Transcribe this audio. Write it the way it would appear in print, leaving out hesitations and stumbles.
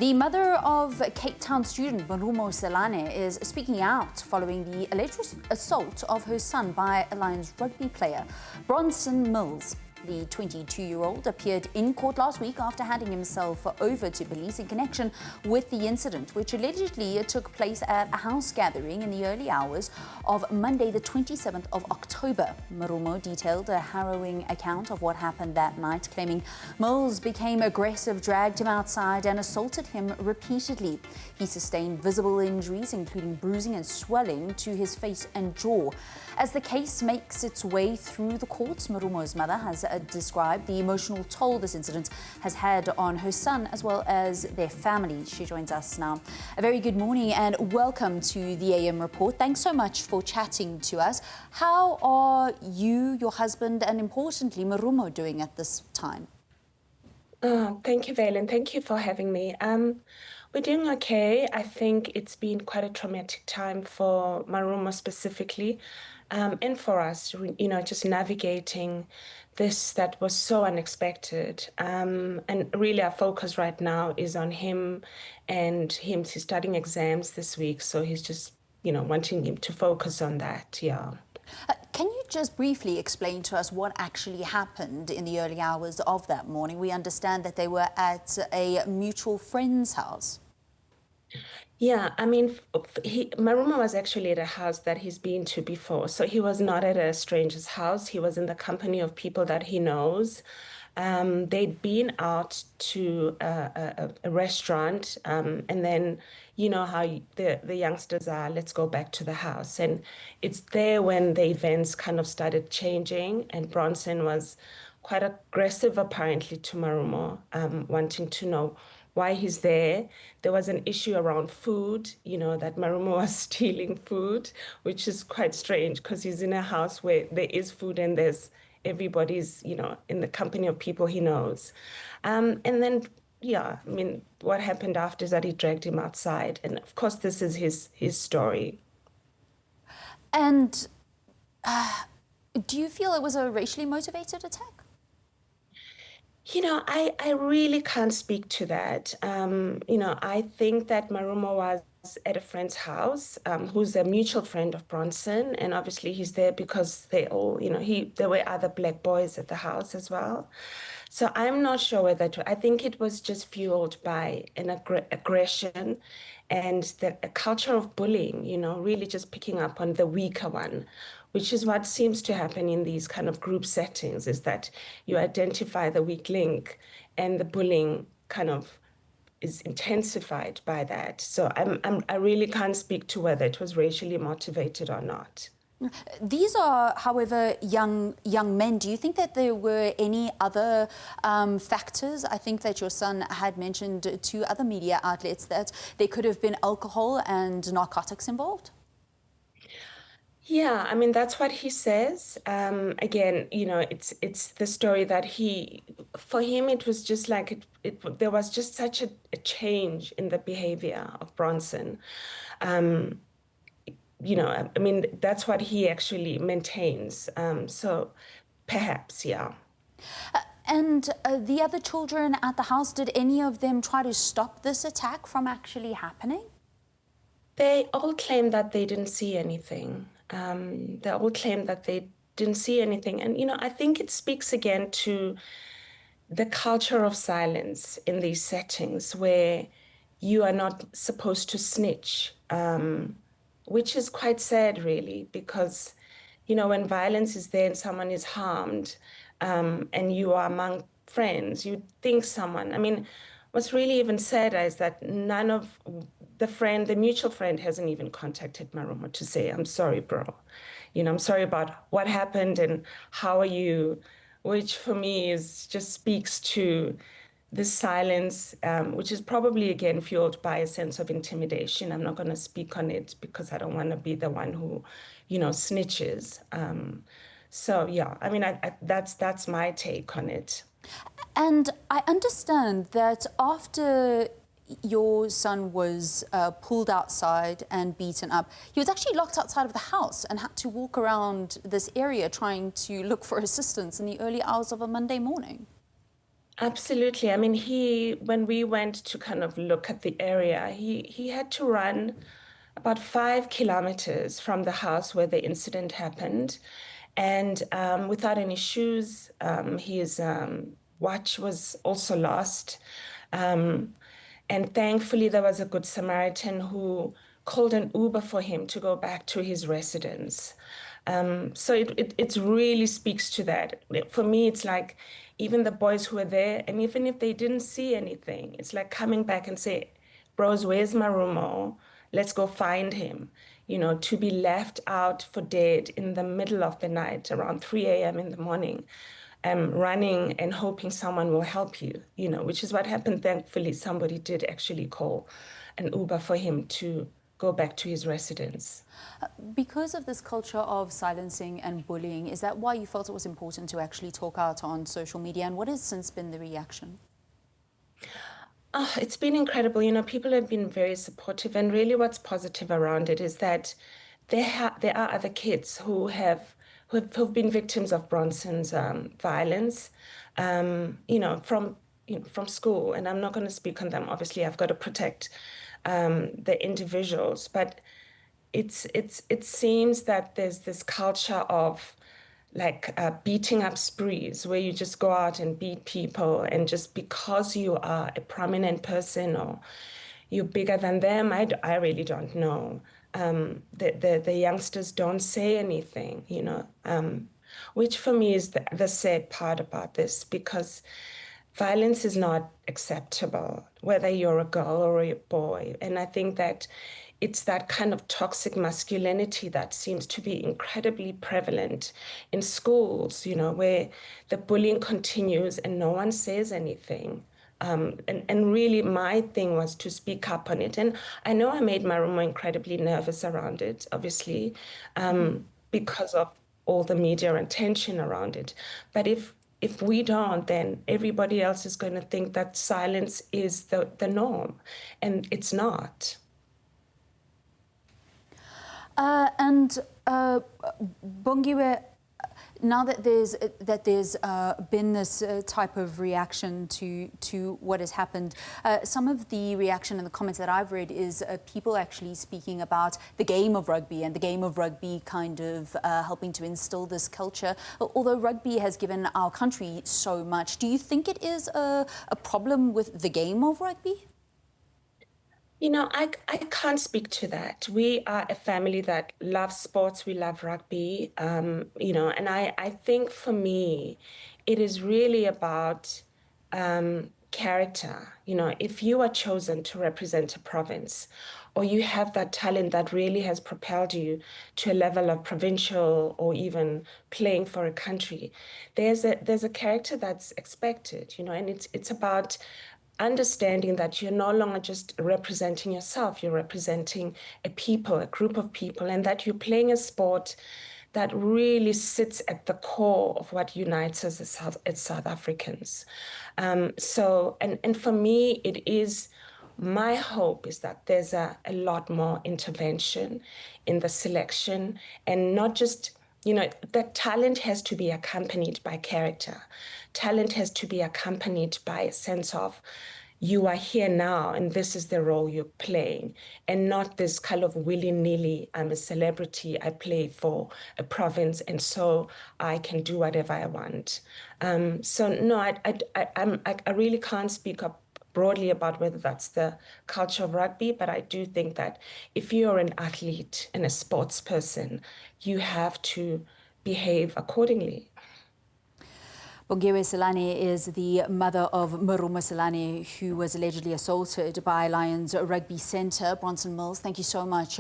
The mother of Cape Town student Marumo Selane is speaking out following the alleged assault of her son by a Lions rugby player, Bronson Mills. The 22-year-old appeared in court last week after handing himself over to police in connection with the incident, which allegedly took place at a house gathering in the early hours of Monday, the 27th of October. Marumo detailed a harrowing account of what happened that night, claiming Mills became aggressive, dragged him outside and assaulted him repeatedly. He sustained visible injuries, including bruising and swelling to his face and jaw. As the case makes its way through the courts, Marumo's mother has described the emotional toll this incident has had on her son as well as their family. She joins us now. A very good morning and welcome to the AM Report. Thanks so much for chatting to us. How are you, your husband, and importantly, Marumo doing at this time? Thank you, Valen. Thank you for having me. We're doing okay. I think it's been quite a traumatic time for Marumo specifically, and for us, just navigating this that was so unexpected. And really our focus right now is on him, and he's studying exams this week, so he's just, wanting him to focus on that, yeah. Can you just briefly explain to us what actually happened in the early hours of that morning? We understand that they were at a mutual friend's house. Yeah, I mean, Marumo was actually at a house that he's been to before. So he was not at a stranger's house. He was in the company of people that he knows. They'd been out to a restaurant, and then you know how the youngsters are, let's go back to the house. And it's there when the events kind of started changing, and Bronson was quite aggressive apparently to Marumo, wanting to know why he's there. There was an issue around food, that Marumo was stealing food, which is quite strange because he's in a house where there is food and everybody's, in the company of people he knows. And then, yeah, I mean, what happened after is that he dragged him outside. And of course, this is his story. And do you feel it was a racially motivated attack? I really can't speak to that. I think that Marumo was at a friend's house, who's a mutual friend of Bronson, and obviously he's there because they all, there were other black boys at the house as well. So I'm not sure whether I think it was just fueled by an aggression and a culture of bullying, really just picking up on the weaker one, which is what seems to happen in these kind of group settings, is that you identify the weak link and the bullying kind of is intensified by that. So I really can't speak to whether it was racially motivated or not. These are, however, young men. Do you think that there were any other factors? I think that your son had mentioned to other media outlets that there could have been alcohol and narcotics involved. Yeah, I mean, that's what he says. Again, it's the story that for him, it was just like there was just such a change in the behavior of Bronson. I mean, that's what he actually maintains. So perhaps, yeah. And the other children at the house, did any of them try to stop this attack from actually happening? They all claim that they didn't see anything. They all claim that they didn't see anything. And, I think it speaks again to the culture of silence in these settings where you are not supposed to snitch, which is quite sad, really, because, when violence is there and someone is harmed, and you are among friends, you think someone, I mean, what's really even sadder is that none of the mutual friend hasn't even contacted Marumo to say, I'm sorry, bro. I'm sorry about what happened and how are you, which for me just speaks to this silence, which is probably, again, fueled by a sense of intimidation. I'm not going to speak on it because I don't want to be the one who, snitches. So, yeah, I mean, that's my take on it. And I understand that after your son was pulled outside and beaten up, he was actually locked outside of the house and had to walk around this area trying to look for assistance in the early hours of a Monday morning. Absolutely. I mean, when we went to kind of look at the area, he had to run about 5 kilometers from the house where the incident happened, and without any shoes. His watch was also lost. Um, and thankfully, there was a good Samaritan who called an Uber for him to go back to his residence. So it really speaks to that. For me, it's like even the boys who were there, and even if they didn't see anything, it's like coming back and say, bros, where's Marumo? Let's go find him. You know, to be left out for dead in the middle of the night around 3 a.m. in the morning, running and hoping someone will help you, you know, which is what happened. Thankfully, somebody did actually call an Uber for him to go back to his residence. Because of this culture of silencing and bullying, is that why you felt it was important to actually talk out on social media? And what has since been the reaction? Oh, it's been incredible. You know, people have been very supportive, and really, what's positive around it is that there are other kids who've been victims of Bronson's violence. You know, from school, and I'm not going to speak on them. Obviously, I've got to protect the individuals, but it seems that there's this culture of like beating up sprees where you just go out and beat people, and just because you are a prominent person or you're bigger than them, I really don't know. The youngsters don't say anything, you know, which for me is the sad part about this, because violence is not acceptable, whether you're a girl or a boy. And I think that it's that kind of toxic masculinity that seems to be incredibly prevalent in schools, you know, where the bullying continues and no one says anything. And really, my thing was to speak up on it. And I know I made Marumo incredibly nervous around it, obviously, because of all the media attention around it. But if we don't, then everybody else is going to think that silence is the norm, and it's not. Bongiwe, now that there's been this type of reaction to what has happened, some of the reaction and the comments that I've read is people actually speaking about the game of rugby, and the game of rugby kind of helping to instill this culture. Although rugby has given our country so much, do you think it is a problem with the game of rugby? You know, I can't speak to that. We are a family that loves sports. We love rugby. You know, and I think for me, it is really about character. You know, if you are chosen to represent a province, or you have that talent that really has propelled you to a level of provincial or even playing for a country, there's a character that's expected, you know, and it's about understanding that you're no longer just representing yourself, you're representing a people, a group of people, and that you're playing a sport that really sits at the core of what unites us as South Africans. And for me, it is my hope is that there's a lot more intervention in the selection, and not just, you know, that talent has to be accompanied by character. Talent has to be accompanied by a sense of you are here now and this is the role you're playing, and not this kind of willy-nilly, I'm a celebrity, I play for a province and so I can do whatever I want. So no, I really can't speak up broadly about whether that's the culture of rugby, but I do think that if you're an athlete and a sports person, you have to behave accordingly. Bongiwe Selane is the mother of Marumo Selane, who was allegedly assaulted by Lions Rugby Centre. Bronson Mills, thank you so much